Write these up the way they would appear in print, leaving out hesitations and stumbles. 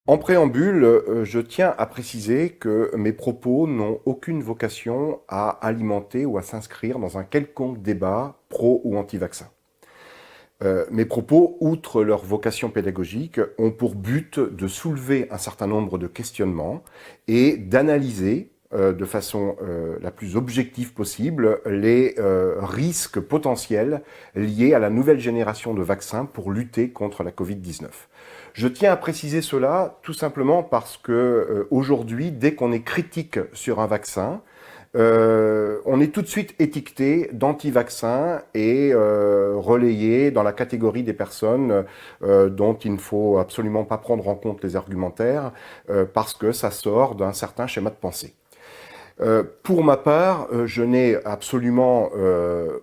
En préambule, je tiens à préciser que mes propos n'ont aucune vocation à alimenter ou à s'inscrire dans un quelconque débat pro ou anti-vaccin. Mes propos, outre leur vocation pédagogique, ont pour but de soulever un certain nombre de questionnements et d'analyser de façon la plus objective possible les risques potentiels liés à la nouvelle génération de vaccins pour lutter contre la Covid-19. Je tiens à préciser cela tout simplement parce que aujourd'hui, dès qu'on est critique sur un vaccin, on est tout de suite étiqueté d'anti-vaccin et relayé dans la catégorie des personnes dont il ne faut absolument pas prendre en compte les argumentaires parce que ça sort d'un certain schéma de pensée. Pour ma part, je n'ai absolument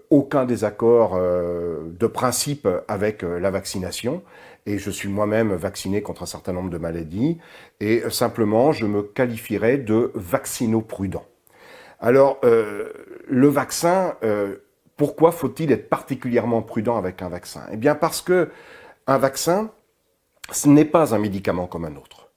aucun désaccord de principe avec la vaccination et je suis moi-même vacciné contre un certain nombre de maladies et simplement je me qualifierais de vaccino-prudent. Alors, le vaccin, pourquoi faut-il être particulièrement prudent avec un vaccin? Eh bien parce que un vaccin, ce n'est pas un médicament comme un autre.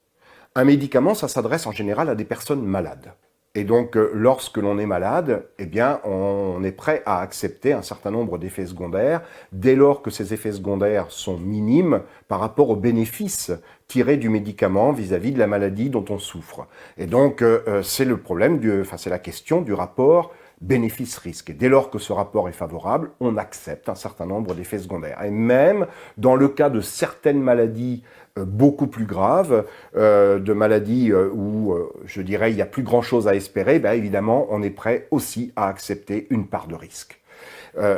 Un médicament, ça s'adresse en général à des personnes malades. Et donc, lorsque l'on est malade, eh bien, on est prêt à accepter un certain nombre d'effets secondaires, dès lors que ces effets secondaires sont minimes par rapport aux bénéfices tirés du médicament vis-à-vis de la maladie dont on souffre. Et donc, c'est le problème, c'est la question du rapport bénéfice-risque. Et dès lors que ce rapport est favorable, on accepte un certain nombre d'effets secondaires. Et même dans le cas de certaines maladies beaucoup plus graves, de maladies où, je dirais, il n'y a plus grand-chose à espérer, ben évidemment, on est prêt aussi à accepter une part de risque.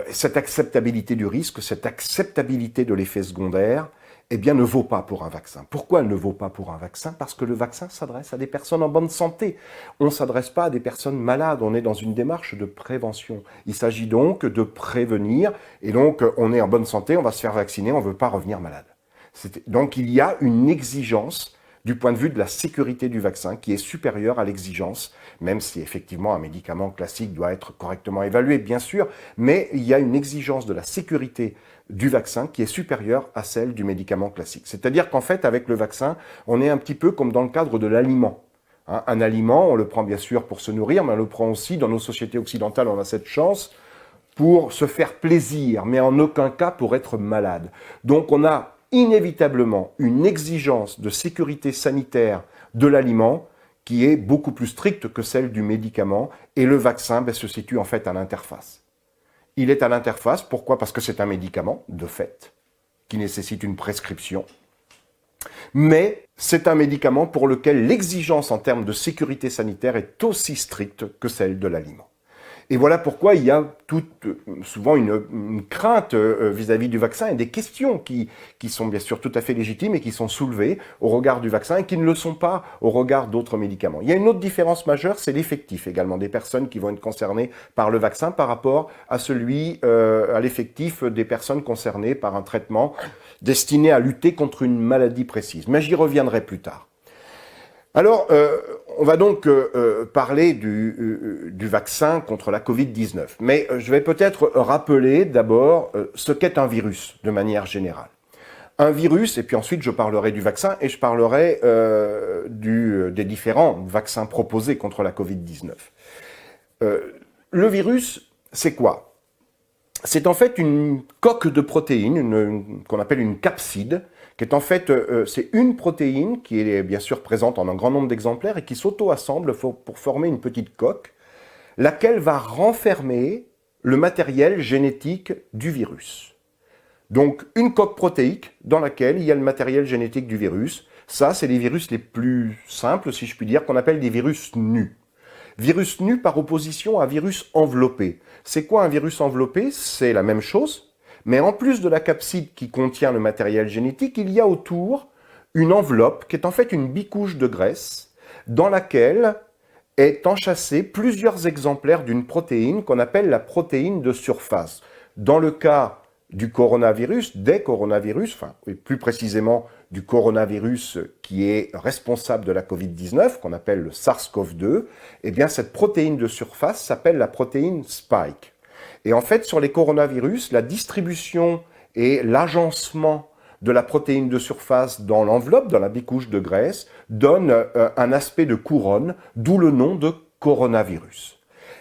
Cette acceptabilité du risque, cette acceptabilité de l'effet secondaire, eh bien, ne vaut pas pour un vaccin. Pourquoi elle ne vaut pas pour un vaccin? Parce que le vaccin s'adresse à des personnes en bonne santé. On ne s'adresse pas à des personnes malades. On est dans une démarche de prévention. Il s'agit donc de prévenir. Et donc, on est en bonne santé, on va se faire vacciner, on ne veut pas revenir malade. Donc, il y a une exigence du point de vue de la sécurité du vaccin qui est supérieure à l'exigence, même si effectivement un médicament classique doit être correctement évalué, bien sûr, mais il y a une exigence de la sécurité du vaccin qui est supérieure à celle du médicament classique. C'est-à-dire qu'en fait, avec le vaccin, on est un petit peu comme dans le cadre de l'aliment. Un aliment, on le prend bien sûr pour se nourrir, mais on le prend aussi, dans nos sociétés occidentales, on a cette chance, pour se faire plaisir, mais en aucun cas pour être malade. Donc on a inévitablement une exigence de sécurité sanitaire de l'aliment qui est beaucoup plus stricte que celle du médicament, et le vaccin se situe en fait à l'interface. Il est à l'interface, pourquoi? Parce que c'est un médicament, de fait, qui nécessite une prescription, mais c'est un médicament pour lequel l'exigence en termes de sécurité sanitaire est aussi stricte que celle de l'aliment. Et voilà pourquoi il y a souvent une crainte vis-à-vis du vaccin et des questions qui sont bien sûr tout à fait légitimes et qui sont soulevées au regard du vaccin et qui ne le sont pas au regard d'autres médicaments. Il y a une autre différence majeure, c'est l'effectif également des personnes qui vont être concernées par le vaccin par rapport à à l'effectif des personnes concernées par un traitement destiné à lutter contre une maladie précise. Mais j'y reviendrai plus tard. Alors, on va donc parler du vaccin contre la Covid-19. Mais je vais peut-être rappeler d'abord ce qu'est un virus, de manière générale. Un virus, et puis ensuite je parlerai du vaccin, et je parlerai des différents vaccins proposés contre la Covid-19. Le virus, c'est quoi? C'est en fait une coque de protéines, qu'on appelle une capside, qui est en fait, c'est une protéine qui est bien sûr présente en un grand nombre d'exemplaires et qui s'auto-assemble pour former une petite coque, laquelle va renfermer le matériel génétique du virus. Donc une coque protéique dans laquelle il y a le matériel génétique du virus. Ça, c'est les virus les plus simples, si je puis dire, qu'on appelle des virus nus. Virus nu par opposition à virus enveloppé. C'est quoi un virus enveloppé? C'est la même chose, mais en plus de la capside qui contient le matériel génétique, il y a autour une enveloppe qui est en fait une bicouche de graisse dans laquelle est enchâssé plusieurs exemplaires d'une protéine qu'on appelle la protéine de surface. Dans le cas du coronavirus, des coronavirus, enfin plus précisément du coronavirus qui est responsable de la Covid-19, qu'on appelle le SARS-CoV-2, eh bien cette protéine de surface s'appelle la protéine Spike. Et en fait, sur les coronavirus, la distribution et l'agencement de la protéine de surface dans l'enveloppe, dans la bicouche de graisse, donne un aspect de couronne, d'où le nom de coronavirus.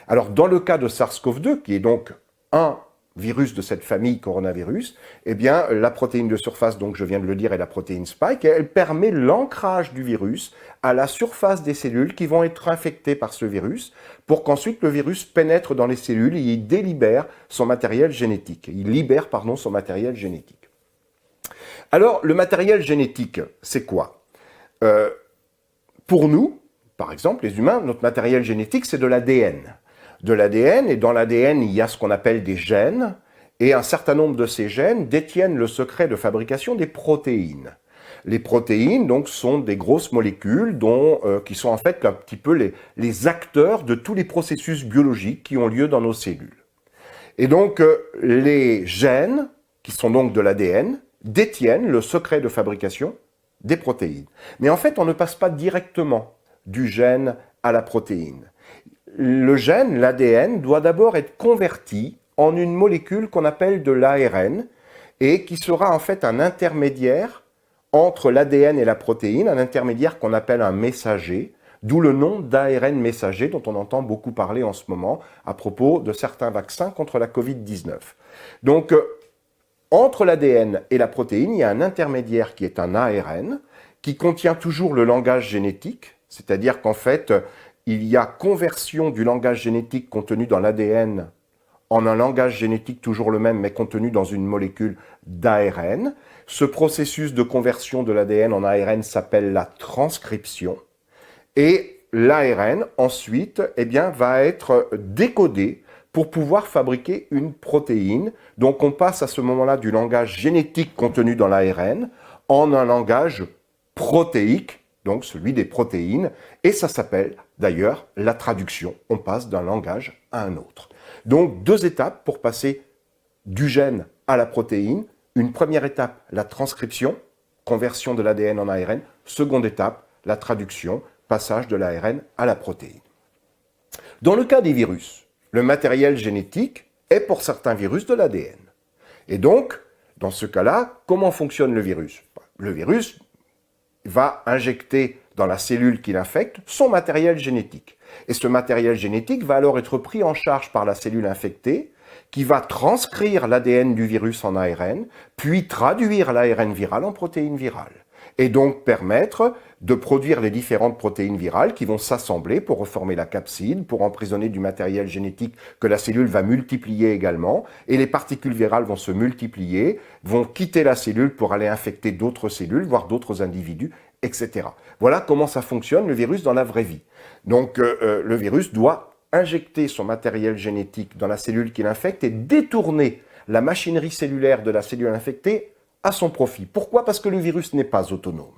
Alors, dans le cas de SARS-CoV-2, qui est donc un virus de cette famille coronavirus, eh bien, la protéine de surface, donc je viens de le dire, est la protéine spike, et elle permet l'ancrage du virus à la surface des cellules qui vont être infectées par ce virus, pour qu'ensuite le virus pénètre dans les cellules et il délibère son matériel génétique. Il libère, pardon, son matériel génétique. Alors, le matériel génétique, c'est quoi? Pour nous, par exemple, les humains, notre matériel génétique, c'est de l'ADN. De l'ADN, et dans l'ADN, il y a ce qu'on appelle des gènes, et un certain nombre de ces gènes détiennent le secret de fabrication des protéines. Les protéines, donc, sont des grosses molécules qui sont en fait un petit peu les acteurs de tous les processus biologiques qui ont lieu dans nos cellules. Et donc, les gènes, qui sont donc de l'ADN, détiennent le secret de fabrication des protéines. Mais en fait, on ne passe pas directement du gène à la protéine. Le gène, l'ADN, doit d'abord être converti en une molécule qu'on appelle de l'ARN et qui sera en fait un intermédiaire entre l'ADN et la protéine, un intermédiaire qu'on appelle un messager, d'où le nom d'ARN messager dont on entend beaucoup parler en ce moment à propos de certains vaccins contre la Covid-19. Donc, entre l'ADN et la protéine, il y a un intermédiaire qui est un ARN qui contient toujours le langage génétique, c'est-à-dire qu'en fait, il y a conversion du langage génétique contenu dans l'ADN en un langage génétique toujours le même, mais contenu dans une molécule d'ARN. Ce processus de conversion de l'ADN en ARN s'appelle la transcription. Et l'ARN, ensuite, eh bien, va être décodé pour pouvoir fabriquer une protéine. Donc, on passe à ce moment-là du langage génétique contenu dans l'ARN en un langage protéique, donc celui des protéines, et ça s'appelle d'ailleurs la traduction. On passe d'un langage à un autre. Donc, deux étapes pour passer du gène à la protéine. Une première étape, la transcription, conversion de l'ADN en ARN. Seconde étape, la traduction, passage de l'ARN à la protéine. Dans le cas des virus, le matériel génétique est pour certains virus de l'ADN. Et donc, dans ce cas-là, comment fonctionne le virus? Le virus va injecter dans la cellule qui l'infecte son matériel génétique. Et ce matériel génétique va alors être pris en charge par la cellule infectée, qui va transcrire l'ADN du virus en ARN, puis traduire l'ARN viral en protéines virales. Et donc permettre de produire les différentes protéines virales qui vont s'assembler pour reformer la capside, pour emprisonner du matériel génétique que la cellule va multiplier également, et les particules virales vont se multiplier, vont quitter la cellule pour aller infecter d'autres cellules, voire d'autres individus, etc. Voilà comment ça fonctionne le virus dans la vraie vie. Donc le virus doit injecter son matériel génétique dans la cellule qui l'infecte et détourner la machinerie cellulaire de la cellule infectée à son profit. Pourquoi? Parce que le virus n'est pas autonome.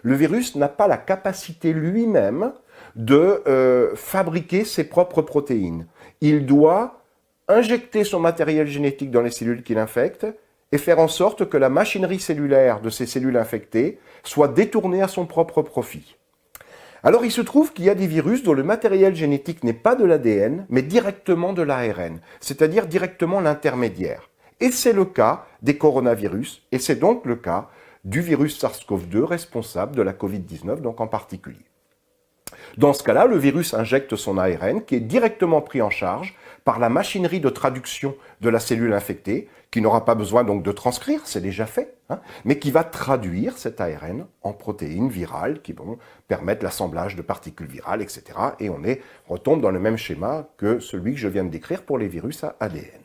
Le virus n'a pas la capacité lui-même de fabriquer ses propres protéines. Il doit injecter son matériel génétique dans les cellules qu'il infecte et faire en sorte que la machinerie cellulaire de ces cellules infectées soit détournée à son propre profit. Alors il se trouve qu'il y a des virus dont le matériel génétique n'est pas de l'ADN, mais directement de l'ARN, c'est-à-dire directement l'intermédiaire. Et c'est le cas des coronavirus, et c'est donc le cas du virus SARS-CoV-2 responsable de la Covid-19, donc en particulier. Dans ce cas-là, le virus injecte son ARN qui est directement pris en charge par la machinerie de traduction de la cellule infectée, qui n'aura pas besoin donc de transcrire, c'est déjà fait, mais qui va traduire cet ARN en protéines virales qui vont permettre l'assemblage de particules virales, etc. Et on retombe dans le même schéma que celui que je viens de décrire pour les virus à ADN.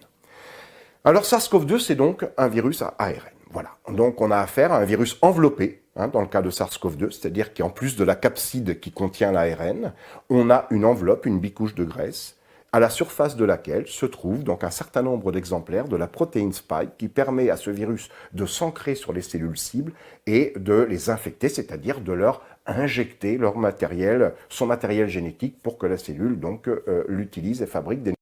Alors SARS-CoV-2, c'est donc un virus à ARN. Voilà, donc on a affaire à un virus enveloppé, dans le cas de SARS-CoV-2, c'est-à-dire qu'en plus de la capside qui contient l'ARN, on a une enveloppe, une bicouche de graisse, à la surface de laquelle se trouve donc un certain nombre d'exemplaires de la protéine spike qui permet à ce virus de s'ancrer sur les cellules cibles et de les infecter, c'est-à-dire de leur injecter son matériel génétique pour que la cellule donc l'utilise et fabrique des